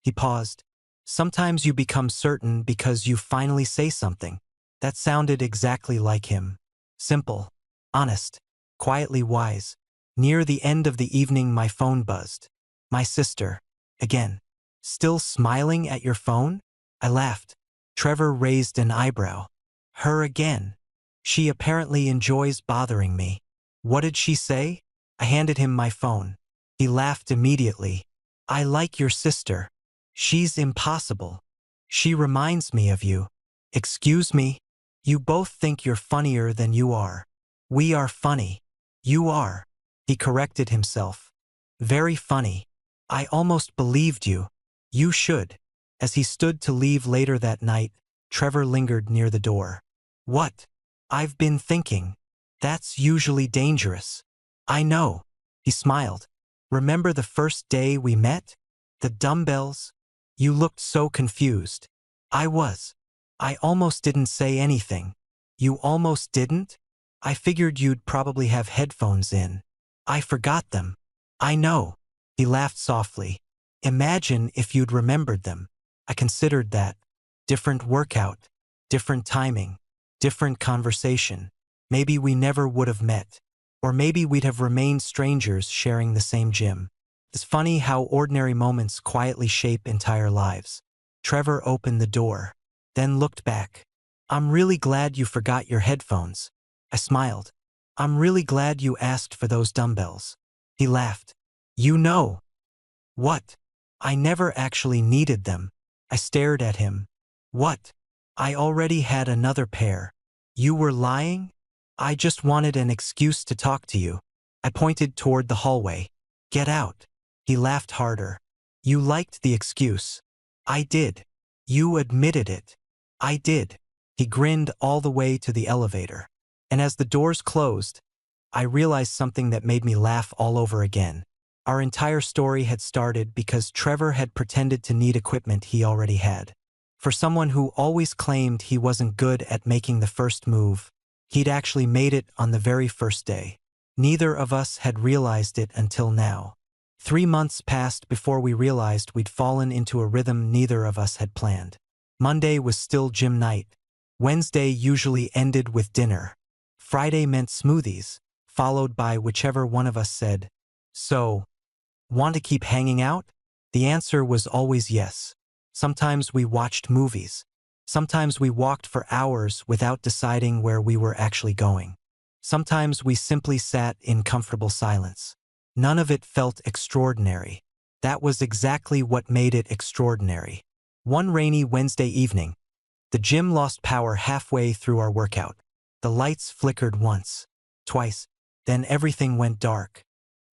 Speaker 1: He paused. Sometimes you become certain because you finally say something. That sounded exactly like him. Simple, honest, quietly wise. Near the end of the evening, my phone buzzed. My sister. Again. Still smiling at your phone? I laughed. Trevor raised an eyebrow. Her again. She apparently enjoys bothering me. What did she say? I handed him my phone. He laughed immediately. I like your sister. She's impossible. She reminds me of you. Excuse me? You both think you're funnier than you are. We are funny. You are. He corrected himself. Very funny. I almost believed you. You should. As he stood to leave later that night, Trevor lingered near the door. What? I've been thinking. That's usually dangerous. I know. He smiled. Remember the first day we met? The dumbbells? You looked so confused. I was. I almost didn't say anything. You almost didn't? I figured you'd probably have headphones in. I forgot them. I know. He laughed softly. Imagine if you'd remembered them. I considered that. Different workout, different timing, different conversation. Maybe we never would have met. Or maybe we'd have remained strangers sharing the same gym. It's funny how ordinary moments quietly shape entire lives. Trevor opened the door, then looked back. I'm really glad you forgot your headphones. I smiled. I'm really glad you asked for those dumbbells. He laughed. You know. What? I never actually needed them. I stared at him. What? I already had another pair. You were lying? I just wanted an excuse to talk to you. I pointed toward the hallway. Get out. He laughed harder. You liked the excuse. I did. You admitted it. I did. He grinned all the way to the elevator. And as the doors closed, I realized something that made me laugh all over again. Our entire story had started because Trevor had pretended to need equipment he already had. For someone who always claimed he wasn't good at making the first move, he'd actually made it on the very first day. Neither of us had realized it until now. 3 months passed before we realized we'd fallen into a rhythm neither of us had planned. Monday was still gym night. Wednesday usually ended with dinner. Friday meant smoothies, followed by whichever one of us said, "So, want to keep hanging out?" The answer was always yes. Sometimes we watched movies. Sometimes we walked for hours without deciding where we were actually going. Sometimes we simply sat in comfortable silence. None of it felt extraordinary. That was exactly what made it extraordinary. One rainy Wednesday evening, the gym lost power halfway through our workout. The lights flickered once, twice, then everything went dark.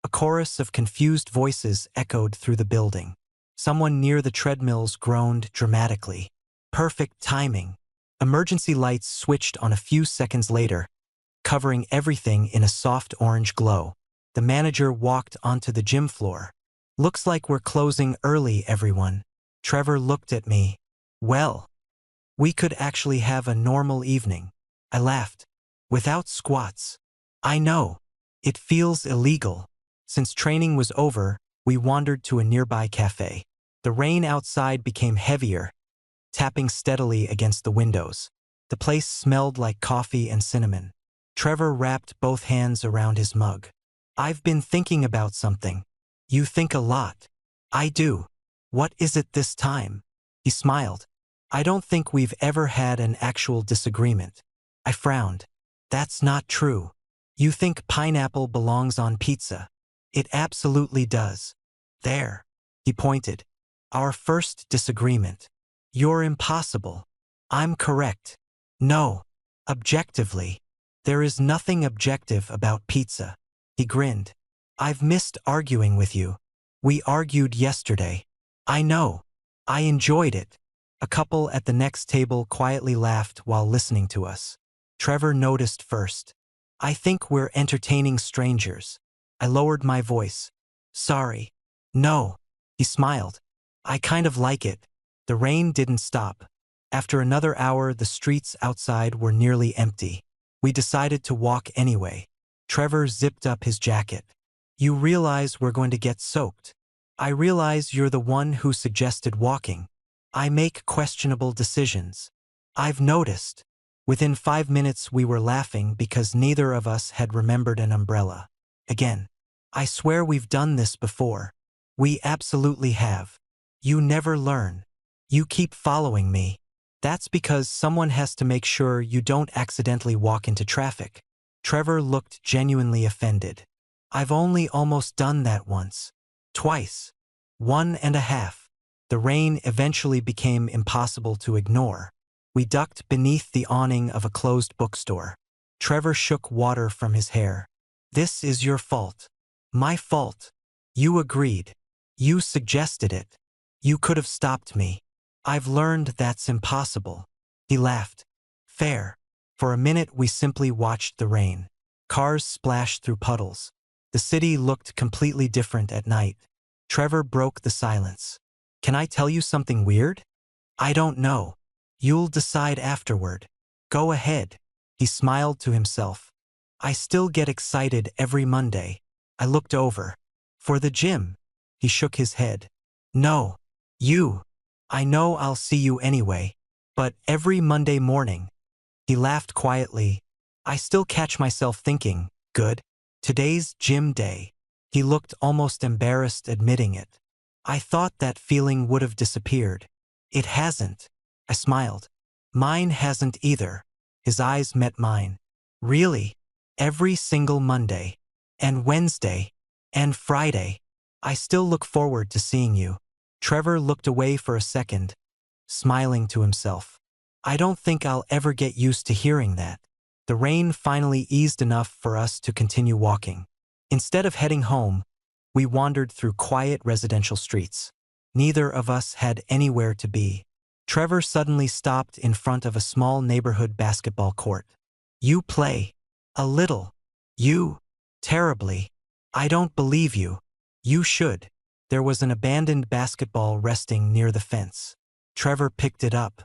Speaker 1: A chorus of confused voices echoed through the building. Someone near the treadmills groaned dramatically. Perfect timing. Emergency lights switched on a few seconds later, covering everything in a soft orange glow. The manager walked onto the gym floor. Looks like we're closing early, everyone. Trevor looked at me. Well, we could actually have a normal evening. I laughed. Without squats. I know. It feels illegal. Since training was over, we wandered to a nearby cafe. The rain outside became heavier, tapping steadily against the windows. The place smelled like coffee and cinnamon. Trevor wrapped both hands around his mug. I've been thinking about something. You think a lot. I do. What is it this time? He smiled. I don't think we've ever had an actual disagreement. I frowned. That's not true. You think pineapple belongs on pizza. It absolutely does. There. He pointed. Our first disagreement. You're impossible. I'm correct. No. Objectively. There is nothing objective about pizza. He grinned. I've missed arguing with you. We argued yesterday. I know. I enjoyed it. A couple at the next table quietly laughed while listening to us. Trevor noticed first. I think we're entertaining strangers. I lowered my voice. Sorry. No. He smiled. I kind of like it. The rain didn't stop. After another hour, the streets outside were nearly empty. We decided to walk anyway. Trevor zipped up his jacket. You realize we're going to get soaked. I realize you're the one who suggested walking. I make questionable decisions. I've noticed. Within 5 minutes we were laughing because neither of us had remembered an umbrella. Again. I swear we've done this before. We absolutely have. You never learn. You keep following me. That's because someone has to make sure you don't accidentally walk into traffic. Trevor looked genuinely offended. I've only almost done that once. Twice. 1.5. The rain eventually became impossible to ignore. We ducked beneath the awning of a closed bookstore. Trevor shook water from his hair. This is your fault. My fault. You agreed. You suggested it. You could have stopped me. I've learned that's impossible. He laughed. Fair. For a minute we simply watched the rain. Cars splashed through puddles. The city looked completely different at night. Trevor broke the silence. Can I tell you something weird? I don't know. You'll decide afterward. Go ahead. He smiled to himself. I still get excited every Monday. I looked over. For the gym. He shook his head. No. You. I know I'll see you anyway. But every Monday morning. He laughed quietly. I still catch myself thinking, good. Today's gym day. He looked almost embarrassed admitting it. I thought that feeling would have disappeared. It hasn't. I smiled. Mine hasn't either. His eyes met mine. Really? Every single Monday. And Wednesday. And Friday. I still look forward to seeing you. Trevor looked away for a second, smiling to himself. I don't think I'll ever get used to hearing that. The rain finally eased enough for us to continue walking. Instead of heading home, we wandered through quiet residential streets. Neither of us had anywhere to be. Trevor suddenly stopped in front of a small neighborhood basketball court. You play. A little. You. Terribly. I don't believe you. You should. There was an abandoned basketball resting near the fence. Trevor picked it up.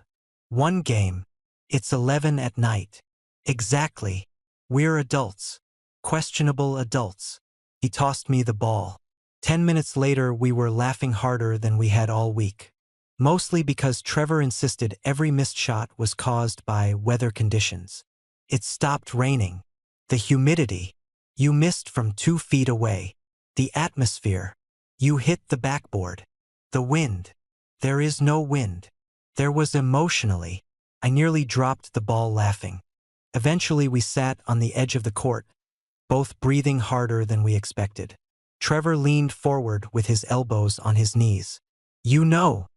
Speaker 1: One game. It's 11 at night. Exactly. We're adults. Questionable adults. He tossed me the ball. 10 minutes later we were laughing harder than we had all week. Mostly because Trevor insisted every missed shot was caused by weather conditions. It stopped raining. The humidity. You missed from 2 feet away. The atmosphere. You hit the backboard. The wind. There is no wind. There was emotionally. I nearly dropped the ball laughing. Eventually we sat on the edge of the court, both breathing harder than we expected. Trevor leaned forward with his elbows on his knees. You know.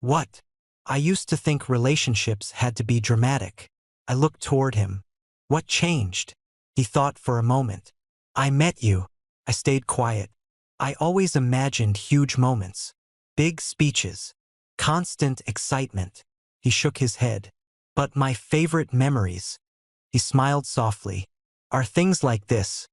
Speaker 1: What? I used to think relationships had to be dramatic. I looked toward him. What changed? He thought for a moment. I met you. I stayed quiet. I always imagined huge moments. Big speeches. Constant excitement. He shook his head. But my favorite memories, he smiled softly, are things like this.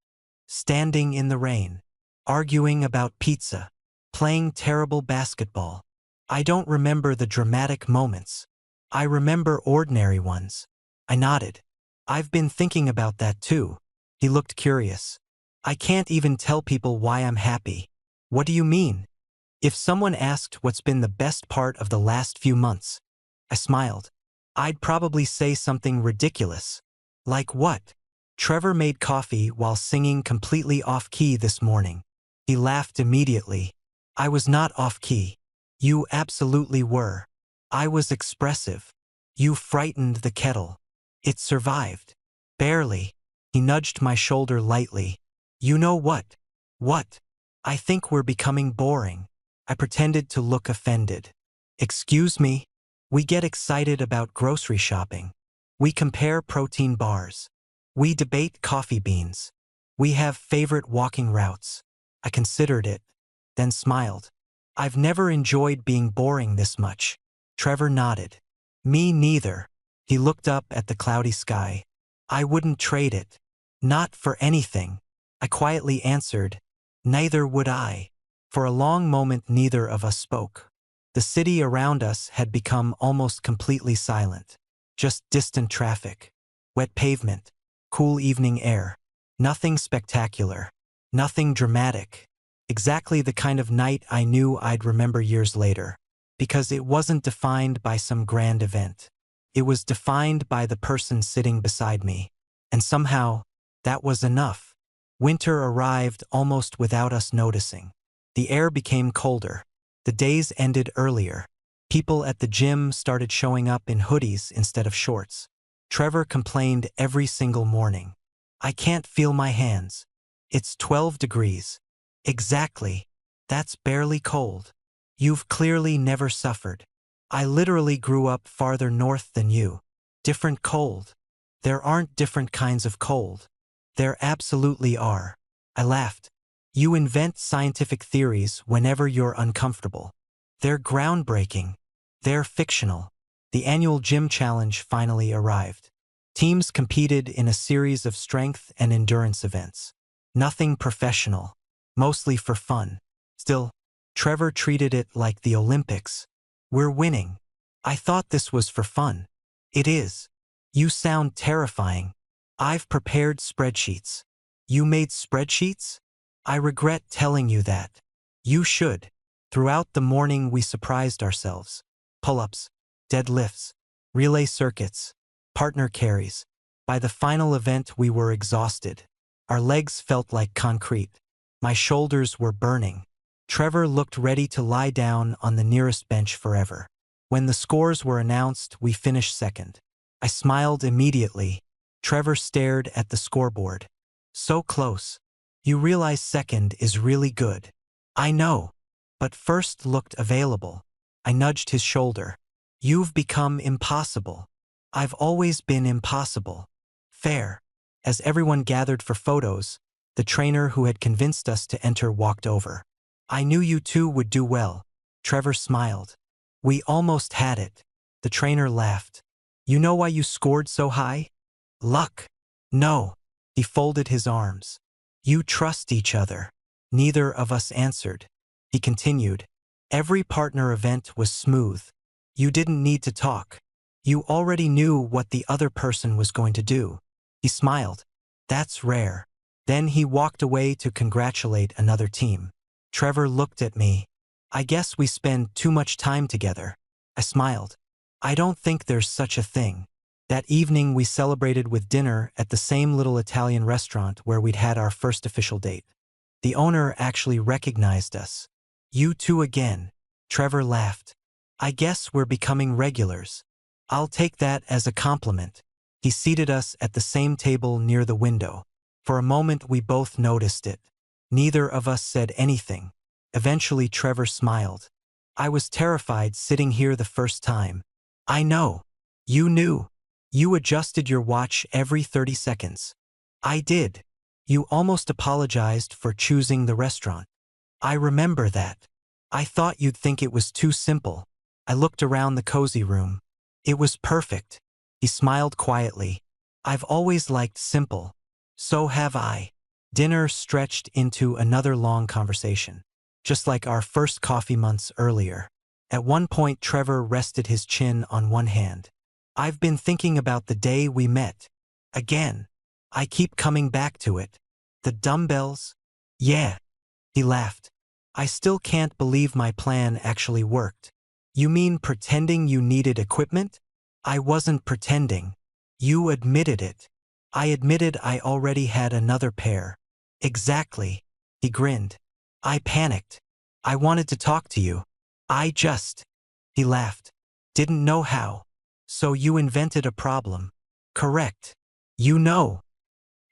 Speaker 1: Standing in the rain. Arguing about pizza. Playing terrible basketball. I don't remember the dramatic moments. I remember ordinary ones. I nodded. I've been thinking about that too. He looked curious. I can't even tell people why I'm happy. What do you mean? If someone asked what's been the best part of the last few months, I smiled. I'd probably say something ridiculous. Like what? Trevor made coffee while singing completely off-key this morning. He laughed immediately. I was not off-key. You absolutely were. I was expressive. You frightened the kettle. It survived. Barely. He nudged my shoulder lightly. You know what? What? I think we're becoming boring. I pretended to look offended. Excuse me? We get excited about grocery shopping. We compare protein bars. We debate coffee beans. We have favorite walking routes. I considered it, then smiled. I've never enjoyed being boring this much. Trevor nodded. Me neither. He looked up at the cloudy sky. I wouldn't trade it. Not for anything. I quietly answered, neither would I. For a long moment neither of us spoke. The city around us had become almost completely silent. Just distant traffic, wet pavement, cool evening air. Nothing spectacular. Nothing dramatic. Exactly the kind of night I knew I'd remember years later. Because it wasn't defined by some grand event. It was defined by the person sitting beside me. And somehow, that was enough. Winter arrived almost without us noticing. The air became colder. The days ended earlier. People at the gym started showing up in hoodies instead of shorts. Trevor complained every single morning. I can't feel my hands. It's 12 degrees. Exactly. That's barely cold. You've clearly never suffered. I literally grew up farther north than you. Different cold. There aren't different kinds of cold. There absolutely are. I laughed. You invent scientific theories whenever you're uncomfortable. They're groundbreaking. They're fictional. The annual gym challenge finally arrived. Teams competed in a series of strength and endurance events. Nothing professional. Mostly for fun. Still, Trevor treated it like the Olympics. We're winning. I thought this was for fun. It is. You sound terrifying. I've prepared spreadsheets. You made spreadsheets? I regret telling you that. You should. Throughout the morning we surprised ourselves. Pull-ups, deadlifts, relay circuits, partner carries. By the final event we were exhausted. Our legs felt like concrete. My shoulders were burning. Trevor looked ready to lie down on the nearest bench forever. When the scores were announced, we finished second. I smiled immediately. Trevor stared at the scoreboard. So close. You realize second is really good. I know. But first looked available. I nudged his shoulder. You've become impossible. I've always been impossible. Fair. As everyone gathered for photos, the trainer who had convinced us to enter walked over. I knew you two would do well. Trevor smiled. We almost had it. The trainer laughed. You know why you scored so high? Luck. No. He folded his arms. You trust each other. Neither of us answered. He continued. Every partner event was smooth. You didn't need to talk. You already knew what the other person was going to do. He smiled. That's rare. Then he walked away to congratulate another team. Trevor looked at me. I guess we spend too much time together. I smiled. I don't think there's such a thing. That evening we celebrated with dinner at the same little Italian restaurant where we'd had our first official date. The owner actually recognized us. You two again. Trevor laughed. I guess we're becoming regulars. I'll take that as a compliment. He seated us at the same table near the window. For a moment we both noticed it. Neither of us said anything. Eventually Trevor smiled. I was terrified sitting here the first time. I know. You knew. You adjusted your watch every 30 seconds. I did. You almost apologized for choosing the restaurant. I remember that. I thought you'd think it was too simple. I looked around the cozy room. It was perfect. He smiled quietly. I've always liked simple. So have I. Dinner stretched into another long conversation. Just like our first coffee months earlier. At one point Trevor rested his chin on one hand. I've been thinking about the day we met. Again. I keep coming back to it. The dumbbells? Yeah. He laughed. I still can't believe my plan actually worked. You mean pretending you needed equipment? I wasn't pretending. You admitted it. I admitted I already had another pair. Exactly. He grinned. I panicked. I wanted to talk to you. He laughed. Didn't know how. So you invented a problem. Correct. You know.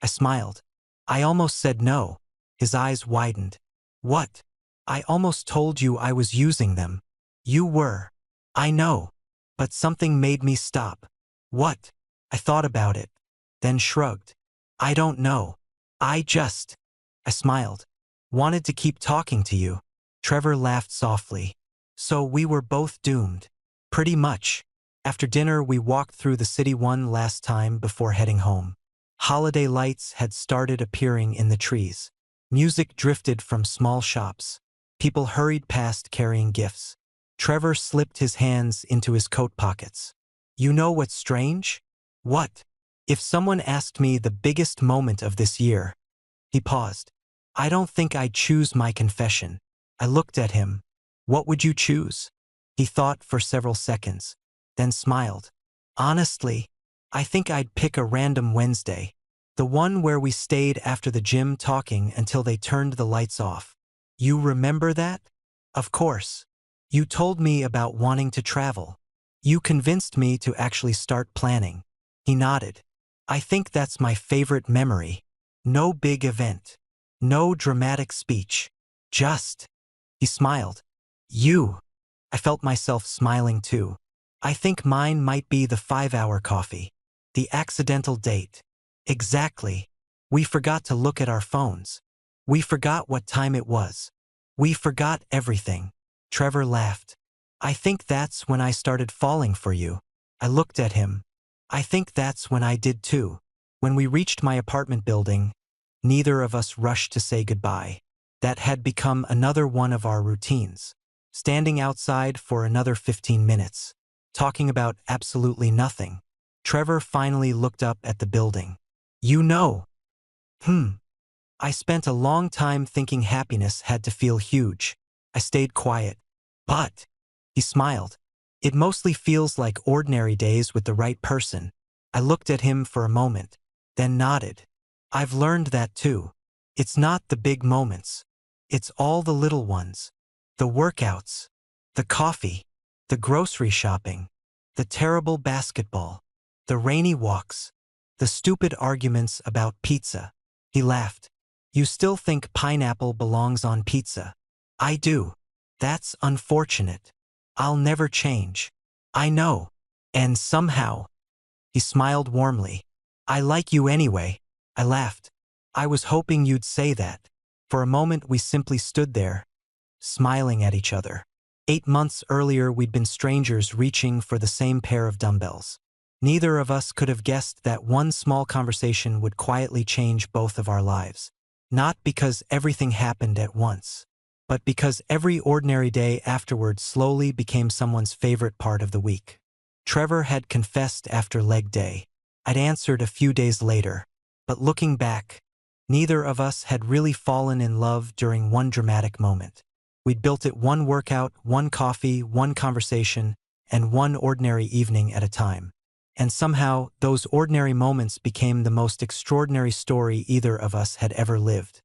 Speaker 1: I smiled. I almost said no. His eyes widened. What? I almost told you I was using them. You were. I know. But something made me stop. What? I thought about it. Then shrugged. I don't know. I smiled. Wanted to keep talking to you. Trevor laughed softly. So we were both doomed. Pretty much. After dinner we walked through the city one last time before heading home. Holiday lights had started appearing in the trees. Music drifted from small shops. People hurried past carrying gifts. Trevor slipped his hands into his coat pockets. You know what's strange? What? If someone asked me the biggest moment of this year. He paused. I don't think I'd choose my confession. I looked at him. What would you choose? He thought for several seconds, then smiled. Honestly, I think I'd pick a random Wednesday. The one where we stayed after the gym talking until they turned the lights off. You remember that? Of course. You told me about wanting to travel. You convinced me to actually start planning. He nodded. I think that's my favorite memory. No big event. No dramatic speech. Just. He smiled. You. I felt myself smiling too. I think mine might be the 5-hour coffee. The accidental date. Exactly. We forgot to look at our phones. We forgot what time it was. We forgot everything. Trevor laughed. I think that's when I started falling for you. I looked at him. I think that's when I did too. When we reached my apartment building, neither of us rushed to say goodbye. That had become another one of our routines. Standing outside for another 15 minutes. Talking about absolutely nothing. Trevor finally looked up at the building. You know. I spent a long time thinking happiness had to feel huge. I stayed quiet. But, he smiled. It mostly feels like ordinary days with the right person. I looked at him for a moment, then nodded. I've learned that too. It's not the big moments. It's all the little ones. The workouts. The coffee. The grocery shopping. The terrible basketball. The rainy walks. The stupid arguments about pizza. He laughed. You still think pineapple belongs on pizza? I do. That's unfortunate. I'll never change. I know. And somehow. He smiled warmly. I like you anyway. I laughed. I was hoping you'd say that. For a moment we simply stood there, smiling at each other. 8 months earlier we'd been strangers reaching for the same pair of dumbbells. Neither of us could have guessed that one small conversation would quietly change both of our lives. Not because everything happened at once, but because every ordinary day afterward slowly became someone's favorite part of the week. Trevor had confessed after leg day. I'd answered a few days later. But looking back, neither of us had really fallen in love during one dramatic moment. We'd built it one workout, one coffee, one conversation, and one ordinary evening at a time. And somehow, those ordinary moments became the most extraordinary story either of us had ever lived.